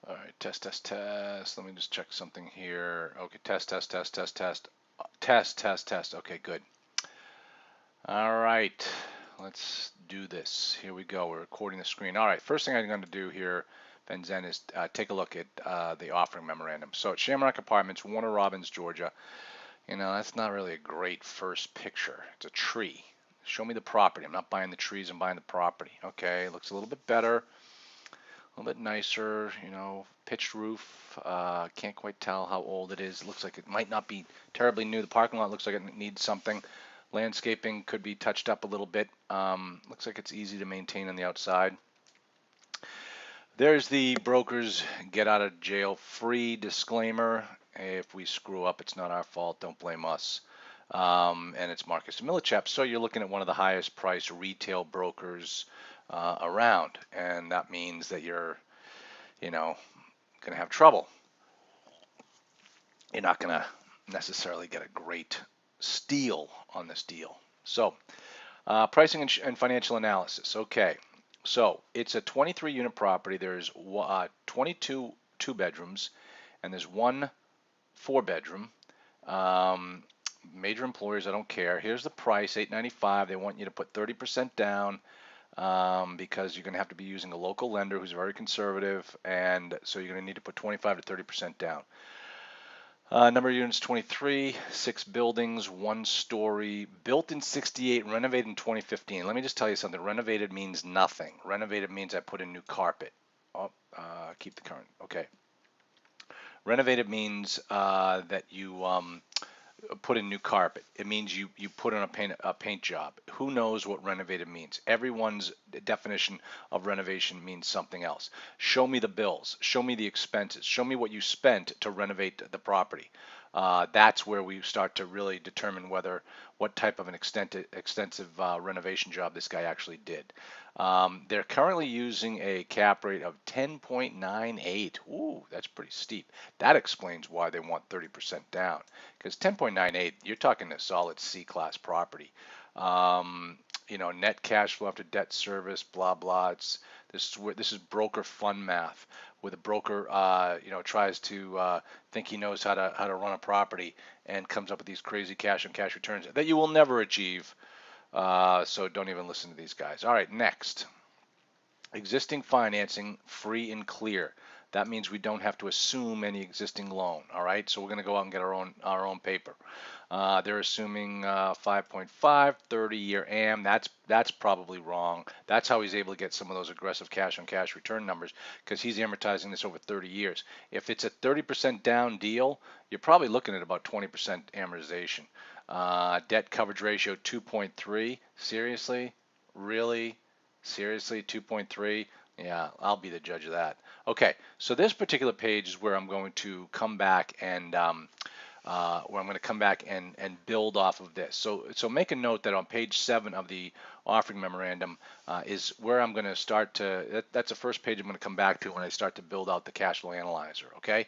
All right, test, test, test. Let me just check something here. Okay, test, test, test, test, test, test, test, test. Okay, good. All right, let's do this. Here we go. We're recording the screen. All right, first thing I'm going to do here, Benzen, is take a look at the offering memorandum. So at Shamrock Apartments, Warner Robins, Georgia. You know, that's not really a great first picture. It's a tree. Show me the property. I'm not buying the trees, I'm buying the property. Okay, looks a little bit better. A little bit nicer, you know, pitched roof. Can't quite tell how old it is. Looks like it might not be terribly new. The parking lot looks like it needs something. Landscaping could be touched up a little bit. Looks like it's easy to maintain on the outside. There's the broker's get out of jail free disclaimer. If we screw up, it's not our fault. Don't blame us. And it's Marcus Millichap. So you're looking at one of the highest priced retail brokers around, and that means that you're, you know, going to have trouble. You're not going to necessarily get a great steal on this deal. So, pricing and financial analysis. Okay, so it's a 23 unit property. There's 22 two bedrooms, and there's one four bedroom. Um, Major employers, I don't care. Here's the price, $895. They want you to put 30% down because you're going to have to be using a local lender who's very conservative, and so you're going to need to put 25 to 30% down. Number of units 23, 6 buildings, 1 story, built in 68, renovated in 2015. Let me just tell you something. Renovated means nothing. Renovated means I put in new carpet. Oh, keep the current. Okay. Renovated means that you put in new carpet. It means you put on a paint job. Who knows what renovated means? Everyone's definition of renovation means something else. Show me the bills. Show me the expenses. Show me what you spent to renovate the property. That's where we start to really determine what type of an extensive renovation job this guy actually did. They're currently using a cap rate of 10.98. Ooh, that's pretty steep. That explains why they want 30% down. Because 10.98, you're talking a solid C-class property. Net cash flow after debt service, blah blah. This is broker fun math, where the broker, tries to think he knows how to run a property and comes up with these crazy cash on cash returns that you will never achieve. So don't even listen to these guys. All right, next. Existing financing, free and clear. That means we don't have to assume any existing loan. All right, so we're going to go out and get our own paper. They're assuming 5.5, 30-year AM. That's probably wrong. That's how he's able to get some of those aggressive cash on cash return numbers, because he's amortizing this over 30 years. If it's a 30% down deal, you're probably looking at about 20% amortization. Debt coverage ratio 2.3. Seriously? Really? Seriously, 2.3? Yeah, I'll be the judge of that. Okay, so this particular page is where I'm going to come back and build off of this. So make a note that on page 7 of the offering memorandum is where I'm going to start to. That's the first page I'm going to come back to when I start to build out the cash flow analyzer. Okay.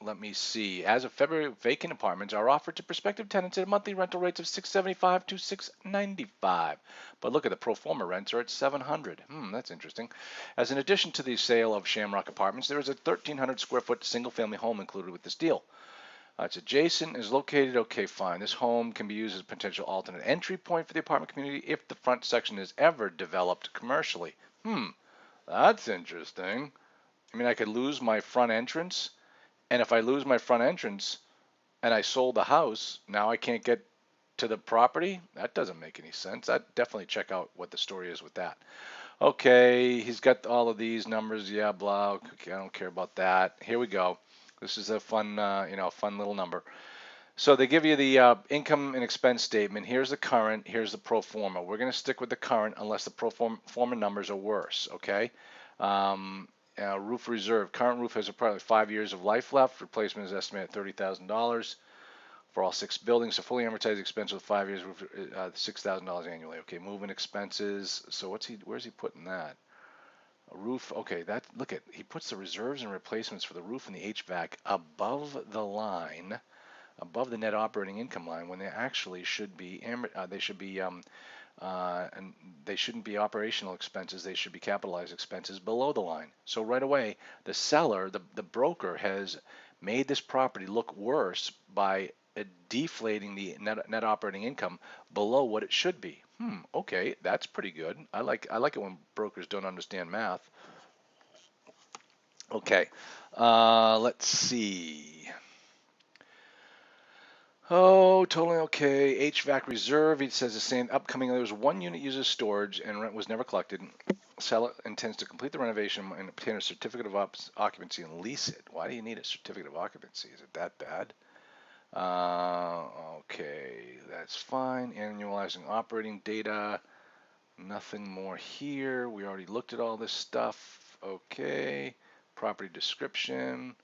Let me see. As of February, vacant apartments are offered to prospective tenants at monthly rental rates of $675 to $695. But look at the pro forma rents are at $700. That's interesting. As an addition to the sale of Shamrock Apartments, there is a 1,300 square foot single family home included with this deal. It's adjacent, is located. Okay, fine. This home can be used as a potential alternate entry point for the apartment community if the front section is ever developed commercially. That's interesting. I mean, I could lose my front entrance. And if I lose my front entrance and I sold the house, now I can't get to the property? That doesn't make any sense. I'd definitely check out what the story is with that. Okay, he's got all of these numbers. Yeah, blah. Okay, I don't care about that. Here we go. This is a fun, fun little number. So they give you the income and expense statement. Here's the current. Here's the pro forma. We're going to stick with the current unless the pro forma numbers are worse. Okay. Roof reserve. Current roof has approximately 5 years of life left. Replacement is estimated at $30,000 for all 6 buildings. So fully amortized expense with 5 years, roof, $6,000 annually. Okay, moving expenses. So where's he putting that? A roof. Okay, look at, he puts the reserves and replacements for the roof and the HVAC above the line, above the net operating income line, when they actually should be and they shouldn't be operational expenses. They should be capitalized expenses below the line. So right away, the seller, the broker, has made this property look worse by deflating the net operating income below what it should be. Okay, that's pretty good. I like it when brokers don't understand math. Okay, let's see. Oh, totally okay. HVAC reserve, it says the same. Upcoming, there was one unit used as storage and rent was never collected. Seller intends to complete the renovation and obtain a certificate of occupancy and lease it. Why do you need a certificate of occupancy? Is it that bad? Uh, okay, that's fine. Annualizing operating data. Nothing more here. We already looked at all this stuff. Okay. Property description.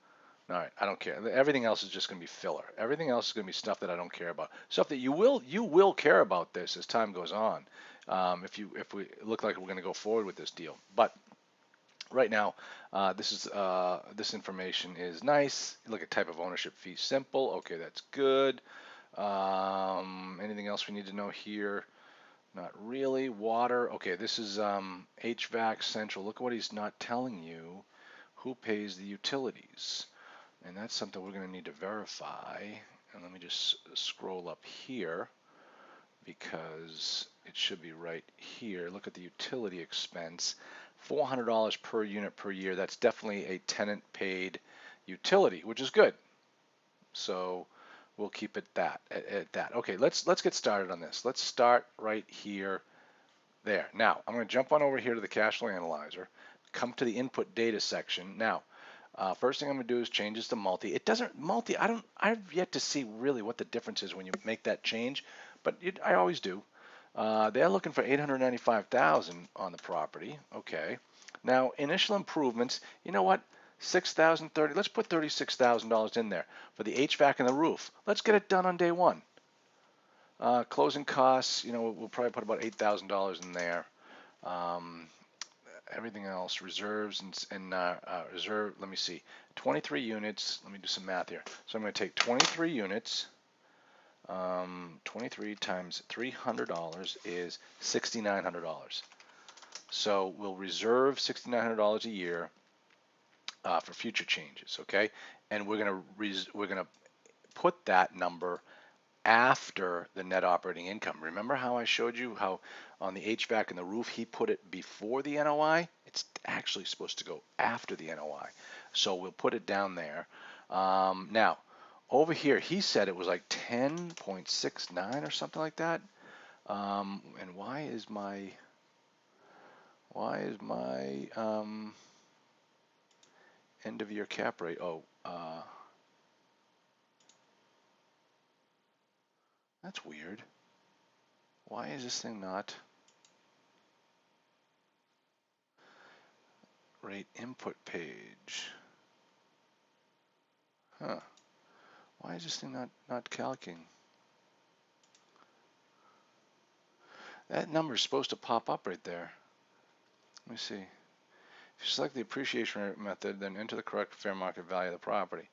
All right, I don't care. Everything else is just going to be filler. Everything else is going to be stuff that I don't care about. Stuff that you will care about this as time goes on. If we look like we're going to go forward with this deal, but right now, this information is nice. Look at type of ownership fee, simple. Okay, that's good. Anything else we need to know here? Not really. Water. Okay, this is HVAC central. Look at what he's not telling you. Who pays the utilities? And that's something we're going to need to verify. And let me just scroll up here because it should be right here. Look at the utility expense. $400 per unit per year. That's definitely a tenant paid utility, which is good. So we'll keep it at that. Okay, let's get started on this. Let's start right here. There. Now, I'm going to jump on over here to the cash flow analyzer, come to the input data section. Now, first thing I'm going to do is change this to multi. It doesn't multi. I've yet to see really what the difference is when you make that change, but I always do. They're looking for 895,000 on the property. Okay. Now, initial improvements. You know what? 6,030. Let's put $36,000 in there for the HVAC and the roof. Let's get it done on day one. Closing costs, we'll probably put about $8,000 in there. Um, Everything else, reserves and reserve, let me see, 23 units. Let me do some math here. So I'm going to take 23 units. 23 times $300 is $6,900. So we'll reserve $6,900 a year for future changes, okay? And we're gonna put that number after the net operating income. Remember how I showed you how on the HVAC and the roof he put it before the NOI? It's actually supposed to go after the NOI. So we'll put it down there. Now, over here he said it was like 10.69 or something like that. And why is my end of year cap rate? Oh, that's weird. Why is this thing not rate input page? Huh. Why is this thing not calcing? That number is supposed to pop up right there. Let me see. If you select the appreciation rate method, then enter the correct fair market value of the property.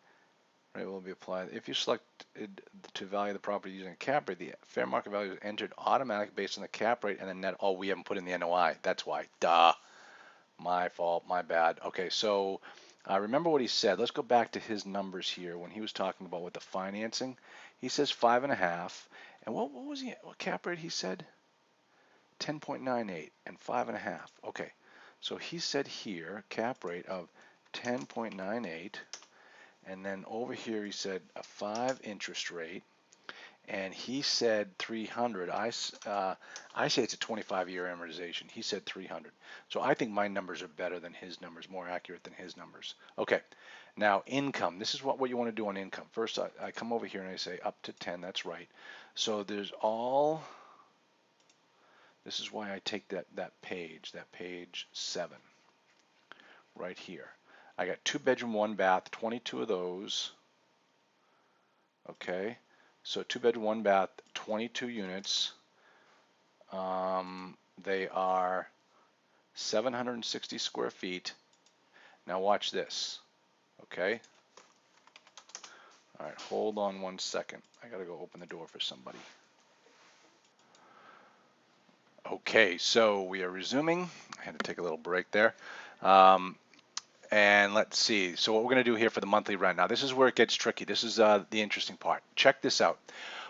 Rate will be applied. If you select it to value the property using a cap rate, the fair market value is entered automatically based on the cap rate and the net. Oh, we haven't put in the NOI. That's why. Duh. My fault. My bad. Okay, so remember what he said. Let's go back to his numbers here when he was talking about with the financing. He says 5.5. And what cap rate he said? 10.98 and 5.5. Okay, so he said here cap rate of 10.98, and then over here he said a 5 interest rate, and he said 300. I say it's a 25-year amortization. He said 300. So I think my numbers are better than his numbers, more accurate than his numbers. Okay, now income. This is what you want to do on income. First, I come over here and I say up to 10. That's right. So there's all. This is why I take that page 7, right here. I got 2 bedroom, 1 bath, 22 of those. Okay, so 2 bedroom, 1 bath, 22 units. They are 760 square feet. Now watch this. Okay. All right, hold on 1 second. I gotta go open the door for somebody. Okay, so we are resuming. I had to take a little break there. Um, and let's see. So what we're going to do here for the monthly rent. Now, this is where it gets tricky. This is the interesting part. Check this out.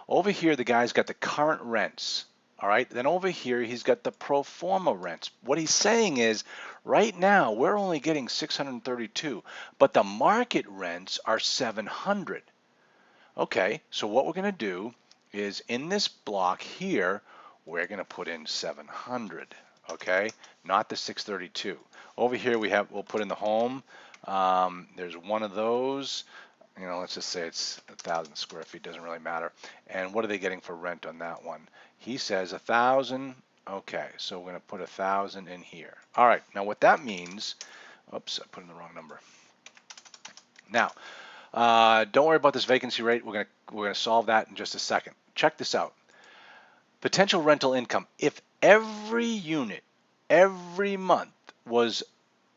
Over here, the guy's got the current rents. All right. Then over here, he's got the pro forma rents. What he's saying is, right now, we're only getting 632, but the market rents are 700. Okay, so what we're going to do is in this block here, we're going to put in 700, okay, not the 632. Over here we'll put in the home. There's one of those. Let's just say it's 1,000 square feet, doesn't really matter. And what are they getting for rent on that one? He says 1,000. Okay, so we're going to put 1,000 in here. All right, now what that means, oops, I put in the wrong number. Now, don't worry about this vacancy rate. We're gonna solve that in just a second. Check this out. Potential rental income. If every unit every month was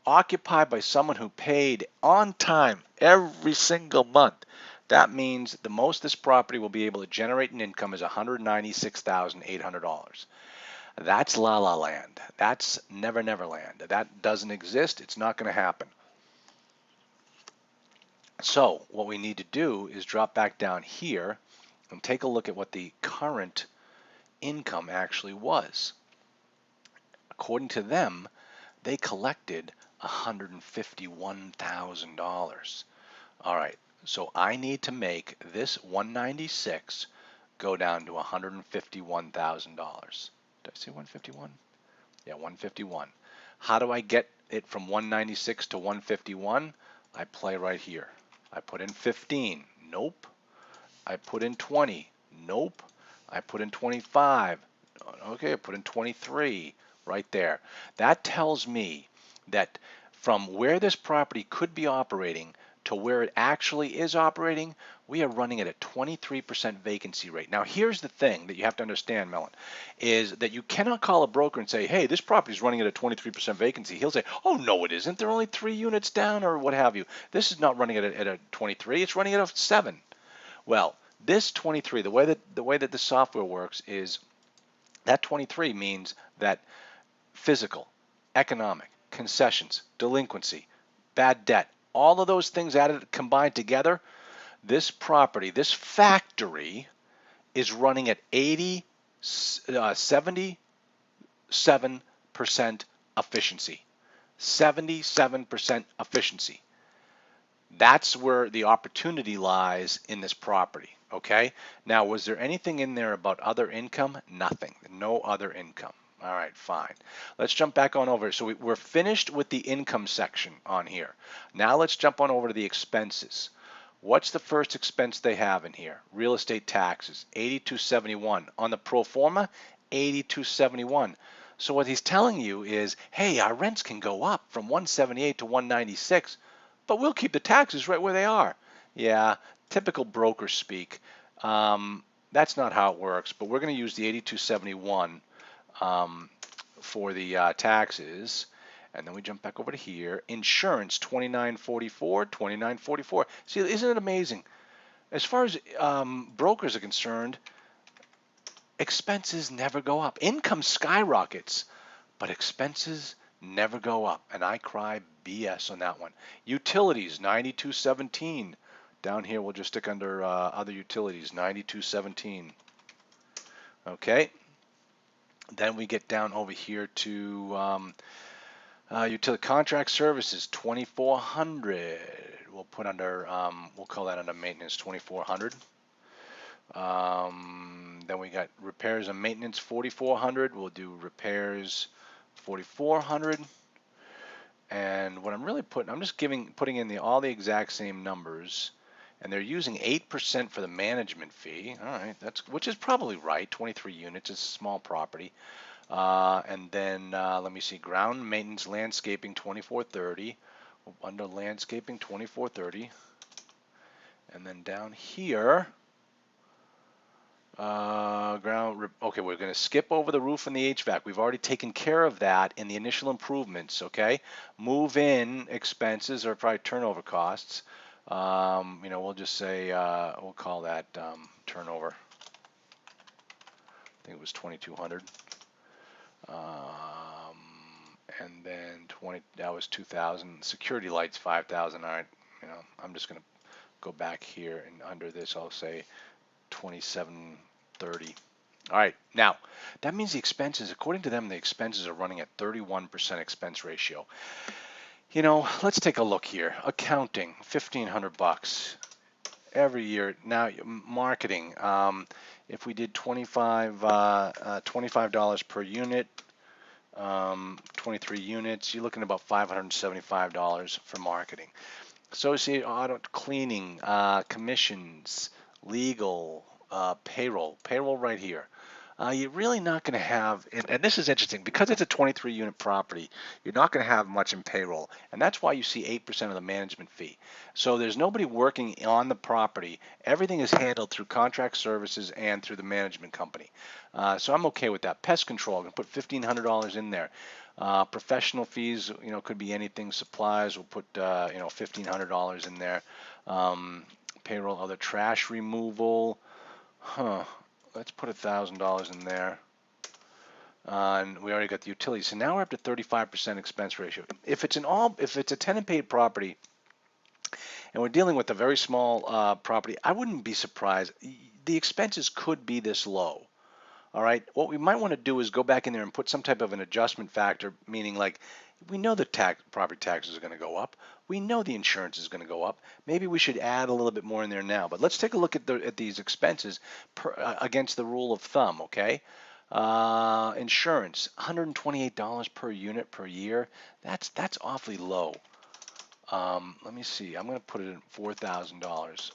occupied by someone who paid on time every single month, that means the most this property will be able to generate an income is $196,800. That's la la land. That's never never land. That doesn't exist. It's not going to happen. So what we need to do is drop back down here and take a look at what the current income actually was. According to them, they collected $151,000. All right, so I need to make this 196 go down to $151,000. Did I say 151? Yeah, 151. How do I get it from 196 to 151? I play right here. I put in 15. Nope. I put in 20. Nope. I put in 25. Okay, I put in 23 right there. That tells me that from where this property could be operating to where it actually is operating, we are running at a 23% vacancy rate. Now, here's the thing that you have to understand, Mahlon, is that you cannot call a broker and say, hey, this property is running at a 23% vacancy. He'll say, oh, no, it isn't. They're only 3 units down or what have you. This is not running at a 23. It's running at a 7. Well, this 23, the way that the software works is that 23 means that physical, economic, concessions, delinquency, bad debt, all of those things added combined together, this property, this factory is running at 77% efficiency. 77% efficiency. That's where the opportunity lies in this property. Okay. Now, was there anything in there about other income? Nothing. No other income. All right, fine. Let's jump back on over. So we're finished with the income section on here. Now let's jump on over to the expenses. What's the first expense they have in here? Real estate taxes, 8271. On the pro forma, 8271. So what he's telling you is, hey, our rents can go up from 178 to 196, but we'll keep the taxes right where they are. Yeah, typical broker speak. That's not how it works, but we're going to use the 8271 for the taxes. And then we jump back over to here. Insurance, 2944, 2944. See, isn't it amazing? As far as brokers are concerned, expenses never go up. Income skyrockets, but expenses never go up. And I cry BS on that one. Utilities, 9217. Down here, we'll just stick under other utilities, 9217. Okay. Then we get down over here to utility contract services, 2400. We'll put under, we'll call that under maintenance, 2400. Then we got repairs and maintenance, 4400. We'll do repairs, 4400. And what I'm really putting, I'm just putting in all the exact same numbers, and they're using 8% for the management fee. All right, which is probably right. 23 units, it's a small property. And then let me see, ground maintenance, landscaping, 2430. Under landscaping, 2430. And then down here, okay, we're going to skip over the roof and the HVAC. We've already taken care of that in the initial improvements, okay? Move in expenses or probably turnover costs. We'll just say, we'll call that turnover. I think it was 2200. And then 20, that was 2,000. Security lights 5,000. All right, I'm just gonna go back here and under this I'll say 2730. All right, now that means the expenses, according to them, the expenses are running at 31% expense ratio. Let's take a look here. Accounting, $1,500 every year. Now, marketing, if we did $25 per unit, 23 units, you're looking at about $575 for marketing. Associated audit, cleaning, commissions, legal, payroll right here. You're really not going to have, and this is interesting, because it's a 23 unit property, you're not going to have much in payroll. And that's why you see 8% of the management fee. So there's nobody working on the property. Everything is handled through contract services and through the management company. So I'm okay with that. Pest control, I'm going to put $1,500 in there. Professional fees, could be anything. Supplies, we'll put, $1,500 in there. Payroll, other trash removal. Let's put $1,000 in there. And we already got the utilities. So now we're up to 35% expense ratio. If it's a tenant paid property, and we're dealing with a very small property, I wouldn't be surprised. The expenses could be this low. All right. What we might want to do is go back in there and put some type of an adjustment factor, meaning like we know the property taxes are going to go up. We know the insurance is going to go up. Maybe we should add a little bit more in there now. But let's take a look at these expenses against the rule of thumb. Okay. Insurance, $128 per unit per year. That's awfully low. Let me see. I'm going to put it at $4,000.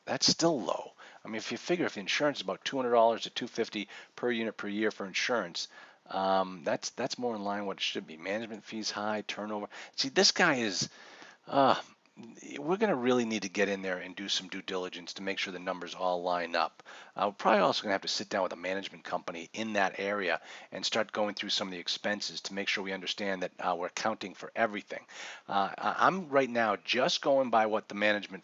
That's still low. I mean, if you figure if the insurance is about $200 to $250 per unit per year for insurance, that's more in line with what it should be. Management fees high, turnover. See, this guy is. We're going to really need to get in there and do some due diligence to make sure the numbers all line up. We're probably also going to have to sit down with a management company in that area and start going through some of the expenses to make sure we understand that we're accounting for everything. I'm right now just going by what the management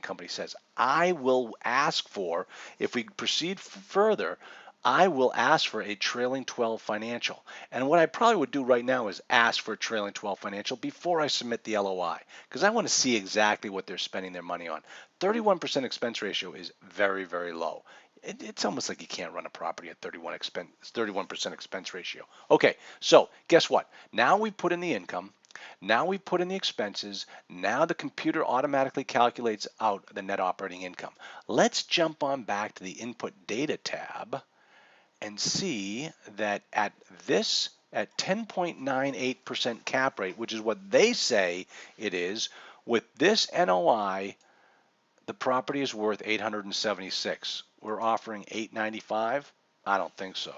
company says. I will ask for, if we proceed further, I will ask for a trailing 12 financial. And what I probably would do right now is ask for a trailing 12 financial before I submit the LOI, because I want to see exactly what they're spending their money on. 31% expense ratio is very, very low. It's almost like you can't run a property at 31% expense ratio. Okay, so guess what? Now we put in the income. Now we put in the expenses. Now the computer automatically calculates out the net operating income. Let's jump on back to the input data tab and see that at 10.98% cap rate, which is what they say it is, with this NOI, the property is worth 876. We're offering 895. I don't think so.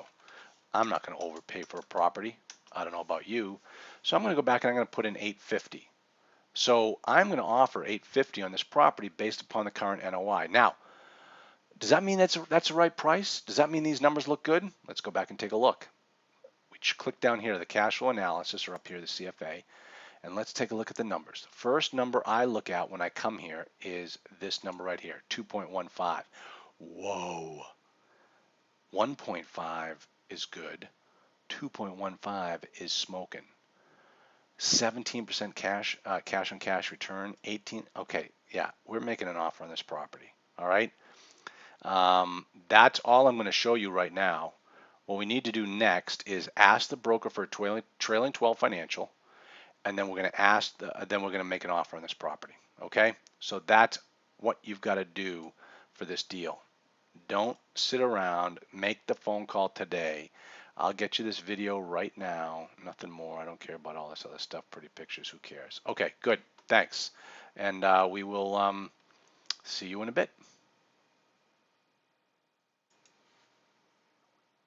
I'm not going to overpay for a property. I don't know about you. So I'm going to go back and I'm going to put in 850. So I'm going to offer 850 on this property based upon the current NOI. Now, does that mean that's the right price? Does that mean these numbers look good? Let's go back and take a look. We click down here, the cash flow analysis, or up here, the CFA, and let's take a look at the numbers. The first number I look at when I come here is this number right here, 2.15. Whoa. 1.5 is good. 2.15 is smoking. 17% cash on cash return. 18. Okay, yeah, we're making an offer on this property. All right. That's all I'm going to show you right now. What we need to do next is ask the broker for a trailing 12 financial, and then we're going to make an offer on this property. Okay, so that's what you've got to do for this deal. Don't sit around. Make the phone call today. I'll get you this video right now. Nothing more. I don't care about all this other stuff. Pretty pictures. Who cares? Okay, good. Thanks. And we will see you in a bit.